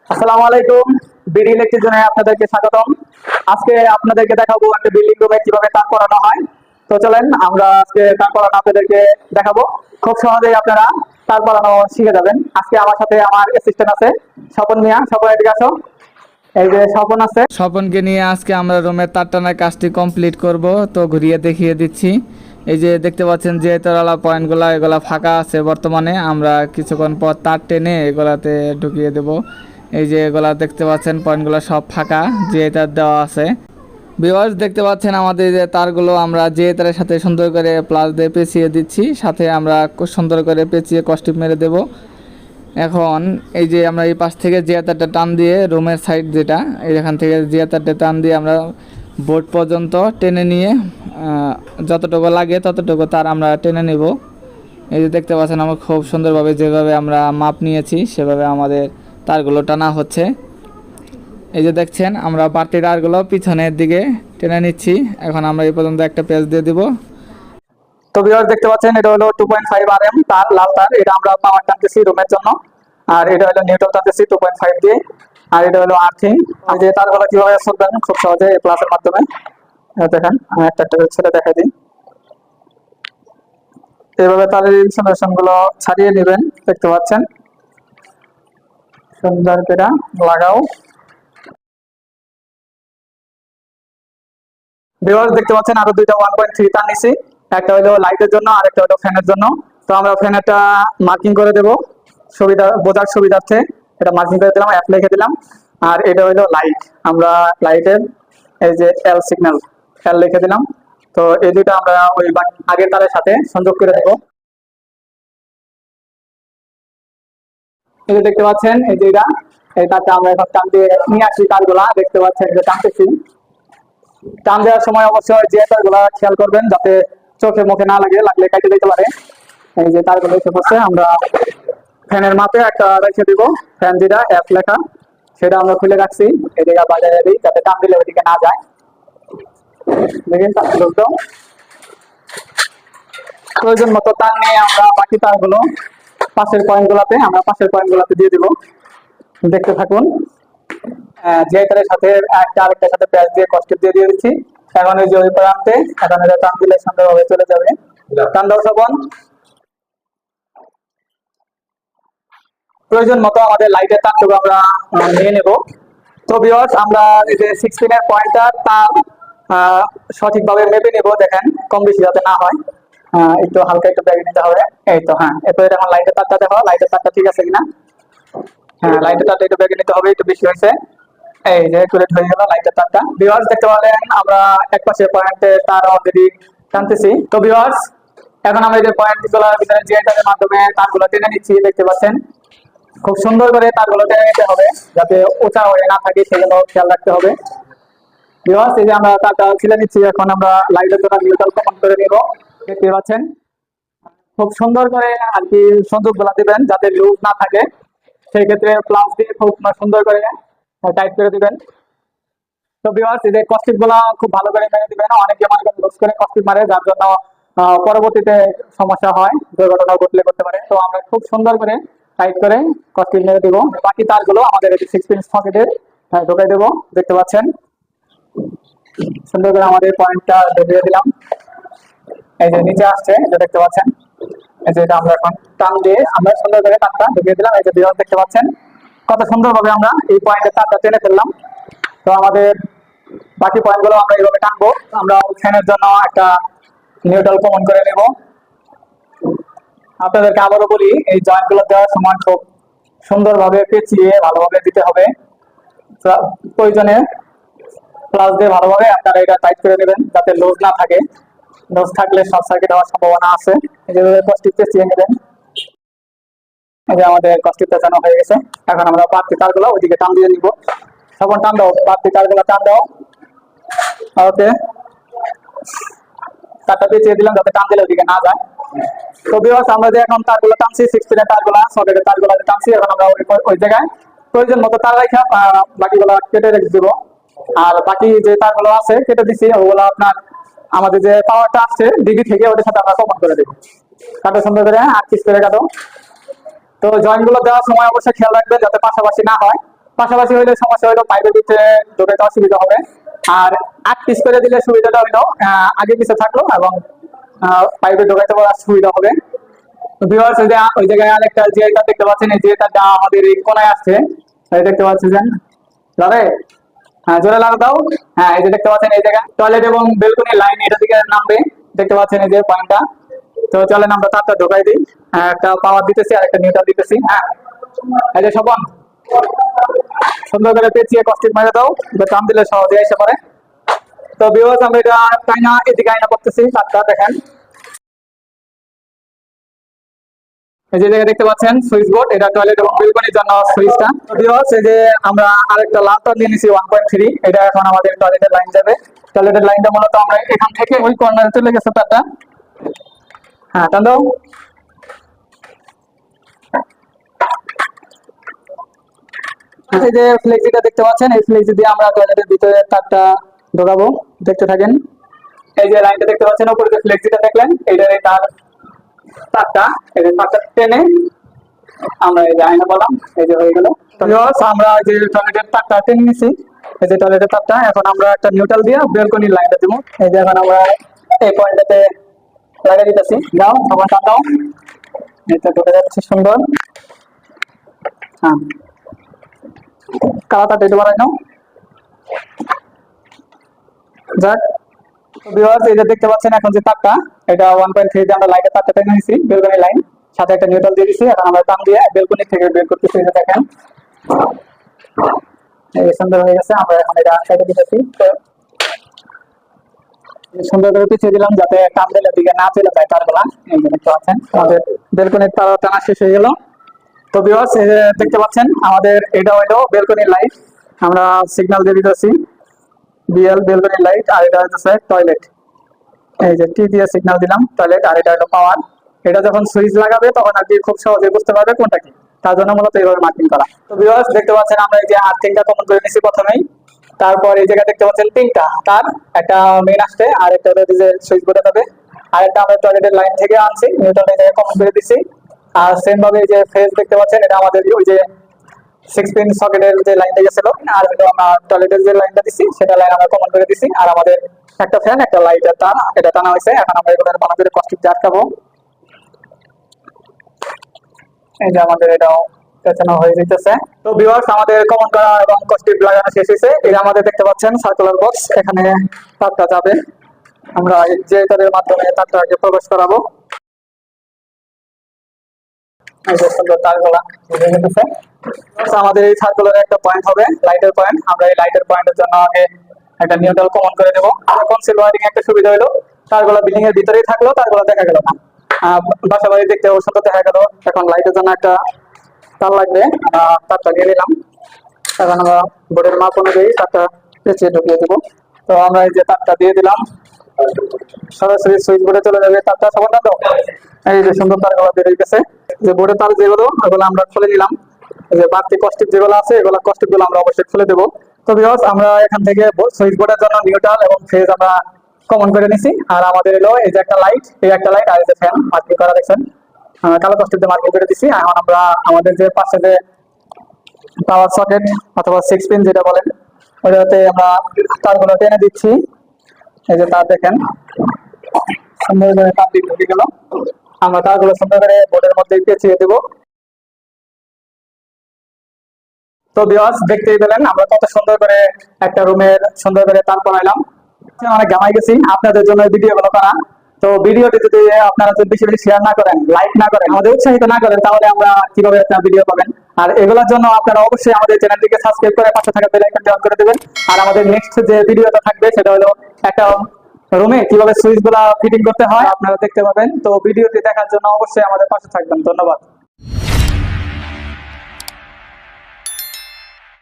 আসসালামু আলাইকুম। BD electric জোনে আপনাদেরকে স্বাগতম। আজকে আপনাদেরকে দেখাবো একটা বিল্ডিং রুমে কিভাবে তার করানো হয়। তো চলেন আমরা আজকে তার করানো আপনাদেরকে দেখাবো। খুব সহজেই আপনারা তার করানো শিখে যাবেন। আজকে আমার সাথে আমার অ্যাসিস্ট্যান্ট আছে স্বপন মিয়া। স্বপন, এদিকে আসো। এই যে স্বপন আছে। স্বপনকে নিয়ে আজকে আমরা রুমের তার টানার কাজটি কমপ্লিট করব। তো ঘুরিয়ে দেখিয়ে দিচ্ছি। এই যে দেখতে পাচ্ছেন যে তলালা পয়েন্টগুলো এগুলা ফাঁকা আছে বর্তমানে। আমরা কিছুক্ষণ পর তার টেনে এগুলাতে ঢুকিয়ে দেব। এই যে এগুলা দেখতে পাচ্ছেন পয়েন্টগুলো সব ফাঁকা, যে তার দেওয়া আছে। ভিউয়ার্স দেখতে পাচ্ছেন আমাদের যে তারগুলো আমরা যে তারের সাথে সুন্দর করে প্লাস দিয়ে পেঁচিয়ে দিচ্ছি, সাথে আমরা খুব সুন্দর করে পেঁচিয়ে কস্টিপ মেরে দেব। এখন এই যে আমরা এই পাশ থেকে যে তারটা টান দিয়ে রুমের সাইড যেটা এখান থেকে যে তারটা টান দিয়ে আমরা বোর্ড পর্যন্ত টেনে নিয়ে যতটুকু লাগে ততটুকু তার আমরা টেনে নেব। এই যে দেখতে পাচ্ছেন আমরা খুব সুন্দরভাবে যেভাবে আমরা মাপ নিয়েছি সেভাবে আমাদের তারগুলো টানা হচ্ছে। এই যে দেখছেন আমরা বাড়তি তারগুলো পিছনের দিকে টেনে নিচ্ছি। এখন আমরা এই পর্যন্ত একটা পেজ দিয়ে দিব। তো ভিউয়ার্স দেখতে পাচ্ছেন এটা হলো 2.5 আরএম তার, লাল তার। এটা আমরা পাওয়ার টানতেছি রুমের জন্য। আর এটা হলো নিউট্রাল টানতেছি 2.5 দিয়ে। আর এটা হলো আর্থিং। আর যে তারগুলো কিভাবে শুনবেন খুব সহজে এই প্লাসের মাধ্যমে। দেখেন আমি একটা একটা ছেলে দেখাই দিই। এইভাবে তারের ইনসুলেশন গুলো ছাড়িয়ে নেবেন। দেখতে পাচ্ছেন সুন্দর করে লাগাও। ভিউয়ার্স দেখতে পাচ্ছেন আরো দুইটা 1.3 তার নিছি। একটা হলো লাইটের জন্য আর একটা হলো ফ্যানের জন্য। তো আমরা ফ্যানেরটা মার্কিং করে দেব সুবিধা বোঝার সুবিধার্থে। এটা মার্কিং করে দিলাম, অ্যাপ লিখে দিলাম। আর এটা হলো লাইট, আমরা লাইটের এই যে এল সিগন্যাল, এল লিখে দিলাম। তো এই দুইটা আমরা ওই আগের তারের সাথে সংযোগ করে দেবো। এই যে দেখতে পাচ্ছেন এই যে এই তারটা আমরা এখন টান দিয়ে নিয়ে আসছি। তারগুলা দেখতে পাচ্ছেন যে টানতেছি। টান দেওয়ার সময় অবশ্যই যে তারগুলা খেয়াল করবেন যাতে চোখে মুখে না লাগে, লাগলে কেটে দিতে পারে। এই যে তারগুলো এসে পড়ছে। আমরা ফ্যানের মাপে একটা রেখে দিব। ফ্যান যেটা অ্যাপ লেখা সেটা আমরা খুলে রাখছি। এদিকে বাজারে দিই যাতে টান দিলে ওইদিকে না যায়। দেখেন ঢুকতো। প্রয়োজন মতো তার নিয়ে আমরা বাকি তারগুলো পাশের পয়েন্টগুলোতে দিয়ে দিব। দেখতে থাকুন। যে তারের সাথে একটা আরেকটার সাথে প্যাচ দিয়ে কস্টেপ দিয়ে দিচ্ছি। এখন এই যে ওই প্রান্তে এখন এটা টান দিলে সুন্দরভাবে চলে যাবে। টান দাও শ্রবণ। প্রয়োজন মতো আমাদের লাইটের তারটুকু আমরা নিয়ে নেব। তো ভিউয়ার্স আমরা এই যে 6 পিনের পয়েন্টার তার সঠিকভাবে মেপে নেব। দেখেন কম বেশি যাতে না হয়, একটু হালকা একটু ব্যাগে নিতে হবে। এই তো হ্যাঁ, এরপরে এখন লাইটের তারটা দেখো, লাইটের তারটা ঠিক আছে কিনা। হ্যাঁ, লাইটের তারটা একটু ব্যাগে নিতে হবে, একটু বেশি হয়েছে। এই যে একুরেট হয়ে গেল লাইটের তারটা। ভিউয়ার্স দেখতে পারেন আমরা এক পাশে পয়েন্টে তার অলরেডি টানতেছি। তো ভিউয়ার্স এখন আমরা এই যে পয়েন্টগুলোর ভিতরে জেটারের মাধ্যমে তারগুলো টেনে নিচ্ছি। দেখতে পাচ্ছেন খুব সুন্দর করে তারগুলো টেনে নিতে হবে যাতে উঁচা হয়ে না থাকে, সেগুলো খেয়াল রাখতে হবে। ভিউয়ার্স এই যে আমরা তারটা ছিলে নিচ্ছি। এখন আমরা লাইটের জন্য নিউট্রাল কমন করে নিব। দেখতে পাচ্ছেন খুব সুন্দর করে আর কি সংযোগগুলো দিবেন যাতে লুজ না থাকে। সেই ক্ষেত্রে প্লাস দিয়ে খুব সুন্দর করে টাইট করে দিবেন। তো ভিউয়ার্স এই যে কস্টিপ গুলা খুব ভালো করে মেরে দিবেন। অনেকে মনে করেন লুজ করে কস্টিপ মারে, যার জন্য পরবর্তীতে সমস্যা হয়, দুর্ঘটনা ঘটলে করতে পারে। তো আমরা খুব সুন্দর করে টাইট করে কস্টিপ মেরে দেবো। বাকি তারগুলো আমাদের এই 6 পিন সকেটে ঢোকাই দেবো। দেখতে পাচ্ছেন সুন্দর করে আমাদের পয়েন্টটা ঢুকিয়ে দিলাম। এই যে নিচে আসছে, এটা দেখতে পাচ্ছেন। এই যে এটা আমরা এখন টান দিয়ে আমরা সুন্দর করে তারটা ঢুকিয়ে দিলাম। এই যে ভিউয়ার্স দেখতে পাচ্ছেন কত সুন্দরভাবে আমরা এই পয়েন্টের তারটা টেনে ফেললাম। তো আমাদের বাকি পয়েন্টগুলো আমরা এইভাবে টানবো। আমরা ফ্যানের জন্য একটা নিউট্রাল কমন করে নেব। আপনাদেরকে আবারও বলি এই জয়েন্টগুলো দেওয়ার সময় খুব সুন্দরভাবে পেঁচিয়ে ভালোভাবে দিতে হবে। প্রয়োজনে প্লাস দিয়ে ভালোভাবে আপনারা এটা টাইট করে নেবেন যাতে লুজ না থাকে। লুজ থাকলে শর্ট সার্কিট হওয়ার সম্ভাবনা আছে। এইভাবে কস্টিপ পেঁচিয়ে নেবেন। এই যে আমাদের কস্টিপ পেঁচানো হয়ে গেছে। এখন আমরা বাড়তি তারগুলো ওইদিকে টান দিয়ে নিব। তখন টান দাও, বাড়তি তারগুলো টান দাও। ওকে, তারটা পেঁচিয়ে দিলাম যাতে টান দিলে ওইদিকে না যায়। তো ভিউয়ার্স আমরা যে এখন তারগুলো টানছি, 6 পিনের তারগুলো সকেটের তারগুলো টানছি। এখন আমরা ওই জায়গায় প্রয়োজন মতো তার রেখে বাকিগুলো কেটে রেখে দেবো। আর বাকি যে তারগুলো আছে কেটে দিচ্ছি ওগুলো আপনার আমাদের যে পাওয়ারটা আসছে ডিবি থেকে ওদের সাথে আমরা কমন করে দেবো। কাটো সুন্দর করে 8 পিস করে কাটো। তো জয়েন্ট গুলো দেওয়ার সময় অবশ্যই খেয়াল রাখবেন যাতে পাশাপাশি না হয়। পাশাপাশি হইলে সমস্যা হইলো পাইপের ভিতরে ঢোকাতে অসুবিধা হবে। আর 8 পিস করে দিলে সুবিধাটা হইলো আগে পিছে থাকলো এবং পাইপে ঢোকাতে সুবিধা হবে। তো ভিউয়ার্স ওই জায়গায় আরেকটা জিআইটা দেখতে পাচ্ছেন, এই জিআইটা আমাদের এই কোনায় আসছে, এই দেখতে পাচ্ছেন যাবে। হ্যাঁ জোরে লাগা দাও। হ্যাঁ এই যে দেখতে পাচ্ছেন এই জায়গা টয়লেট এবং বেলকনি লাইন এটা দিকে নামবে, দেখতে পাচ্ছেন এই যে পয়েন্টটা। তো চলেন আমরা তারটা ঢোকাই দিই। একটা পাওয়ার দিতেছি আর একটা নিউট্রাল দিতেছি। হ্যাঁ এই যে সবন সুন্দর করে পেঁচিয়ে কস্টিক মেরে দাও, এটা টান দিলে সহজে এসে পড়ে। তো ভিউয়ার্স আমরা এটা টাইনা এদিকে আইনা করতেছি, তারটা দেখেন এই যে জায়গায় দেখতে পাচ্ছেন সুইচ বোর্ড, এটা টয়লেট এবং বেলকনির জন্য সুইচটা। ভিউয়ার্স এই যে আমরা আরেকটা লাল তার নিয়ে নিছি 1.3, এটা এখন আমাদের টয়লেটের লাইন যাবে। টয়লেটের লাইনটা মূলত আমরা এখান থেকে ওই কর্নারে চলে গেছে তারটা। হ্যাঁ টান দাও। এই যে ফ্লেক্সিটা দেখতে পাচ্ছেন, এই ফ্লেক্সি দিয়ে আমরা টয়লেটের ভিতরে তারটা ঢোকাবো, দেখতে থাকেন। এই যে লাইনটা দেখতে পাচ্ছেন উপরে যে ফ্লেক্সিটা দেখলেন, এইটার এই তারটা এই যে তারটা টেনে আমরা এই যে আয়না বললাম, এই যে হয়ে গেল। আমরা যে টয়লেটের তারটা টেনে নিছি, এই যে টয়লেটের তারটা, এখন আমরা একটা নিউট্রাল দিয়ে বেলকনির লাইনটা দিব। এই যে এখন আমরা এই পয়েন্টটাতে লাগিয়ে দিতেছি। যাও তখন টান দাও, এটা ঢুকে যাচ্ছে সুন্দর। হ্যাঁ কালারটা দিতে পারাই নাও। যাক ভিউয়ার্স এই যে দেখতে পাচ্ছেন এখন যে তারটা, এটা 1.3 দিয়ে আমরা লাইটের তারটা টেনে নিয়েছি, বেলকনি লাইন সাথে একটা নিউট্রাল দিয়ে দিয়েছি। এখন আমরা টান দিয়ে বেলকনি থেকে বের করতেছি, এটা দেখেন এই সুন্দর হয়ে গেছে। আমরা এখন এটা সাইডে দিতেছি, তো সুন্দর করে পিছিয়ে দিলাম যাতে টান দিলে দিকে না চলে যায় তারগুলা। এই যে দেখতে পাচ্ছেন আমাদের বেলকনির তার টানা শেষ হয়ে গেল। তো ভিউয়ার্স এই যে দেখতে পাচ্ছেন আমাদের এটা হলো বেলকনির লাইট, আমরা সিগন্যাল দিয়ে দিতেছি বিএল বেলকনির লাইট, আর এটা হচ্ছে টয়লেট। এই যে টি দিয়ে সিগন্যাল দিলাম টয়লেট, আর এটা হলো পাওয়ার। এটা যখন সুইচ লাগাবে তখন আর কি খুব সহজে বুঝতে পারবে কোনটা কি, তার জন্য মূলত এইভাবে মার্কিং করা। তো ভিউয়ার্স দেখতে পাচ্ছেন আমরা এই যে আর্থিংটা কমন করে নিয়েছি প্রথমেই। তারপর এই জায়গায় দেখতে পাচ্ছেন তিনটা তার, একটা মেইন আসছে আর একটা যে সুইচ বোর্ডে যাবে, আর একটা আমরা টয়লেটের লাইন থেকে আনছি, নিউট্রাল এই জায়গায় কমন করে দিচ্ছি। আর সেম ভাবে এই যে ফেজ দেখতে পাচ্ছেন, এটা আমাদের ওই যে 6 পিন সকেটের যে লাইনটা গেছিল, আর হলো আমরা টয়লেটের যে লাইনটা দিছি সেটা লাইন আমরা কমন করে দিছি। আর আমাদের একটা ফ্যান একটা লাইটের তার, এটা টানা হয়েছে। এখন আমরা এগুলো ভালো করে কস্টিক দিয়ে আটকাবো। এই যে আমাদের এটাও পেছানো হয়ে যেতেছে। তো ভিউয়ার্স আমাদের কমন করা এবং কস্টিক লাগানো শেষ হয়েছে। এটা আমাদের দেখতে পাচ্ছেন সার্কুলার বক্স, এখানে তারটা যাবে। আমরা যে তারের মাধ্যমে তারটাকে প্রবেশ করাবো। এই যে সুন্দর তারগুলা বুঝে যেতেছে। আমাদের এই সার্কুলার একটা পয়েন্ট হবে লাইটের পয়েন্ট, আমরা এই লাইটের পয়েন্টের জন্য আগে একটা নিউট্রাল কমন করে দেবো। কনসিল ওয়্যারিং একটা সুবিধা হলো, তারগুলো বিল্ডিং এর ভিতরেই থাকলো, তারগুলো দেখা গেল না, বাসা বাড়ি দেখতে সুন্দর দেখা গেল। এখন লাইটের জন্য একটা তার লাগবে, তারটা নিয়ে নিলাম। এখন আমরা বোর্ডের মাপ অনুযায়ী তারটা পেঁচিয়ে ঢুকিয়ে দেবো। তো আমরা এই যে তারটা দিয়ে দিলাম, সরাসরি সুইচ বোর্ডে চলে যাবে তারটা। সবার তো এই যে সুন্দর তারগুলো বেরিয়ে গেছে। যে বোর্ডের তার যেগুলো ওগুলো আমরা খুলে নিলাম, এই যে বাড়তি কস্টিক যেগুলো আছে এগুলো কস্টিক গুলো আমরা অবশ্যই খুলে দেবো। তো ভিউয়ার্স আমরা এখান থেকে সুইচ বোর্ডের জন্য নিউট্রাল এবং ফেজ আমরা কমন করে নিছি। আর আমাদের এলো এই যে একটা লাইট, এই একটা লাইট, আর এই যে ফ্যান মার্কিং করা দেখছেন, কালো কস্টিক দিয়ে মার্কিং করে দিছি। এখন আমরা আমাদের যে পাশে যে পাওয়ার সকেট অথবা 6 পিন যেটা বলেন, ওইটাতে আমরা তারগুলো টেনে দিচ্ছি। এই যে তার দেখেন সুন্দর করে তার ঢুকে গেল। আমরা তারগুলো সুন্দর করে বোর্ডের মধ্যে পেঁচিয়ে দেবো। তো ভিউয়ার্স দেখতেই পেলেন আমরা কত সুন্দর করে একটা রুমের সুন্দর করে তার বানাইলাম। অনেক জামাই গেছি আপনাদের জন্য ভিডিও গুলো করা। তো ভিডিওটি যদি আপনারা যদি বেশি বেশি শেয়ার না করেন, লাইক না করেন, আমাদের উৎসাহিত না করেন, তাহলে আমরা কিভাবে একটা ভিডিও পাবেন। আর এগুলোর জন্য আপনারা অবশ্যই আমাদের চ্যানেলটিকে সাবস্ক্রাইব করে পাশে থাকা বেল আইকনটি অন করে দেবেন। আর আমাদের নেক্সট যে ভিডিওটা থাকবে সেটা হলো একটা রুমে কিভাবে সুইচ গুলা ফিটিং করতে হয় আপনারা দেখতে পাবেন। তো ভিডিওটি দেখার জন্য অবশ্যই আমাদের পাশে থাকবেন। ধন্যবাদ।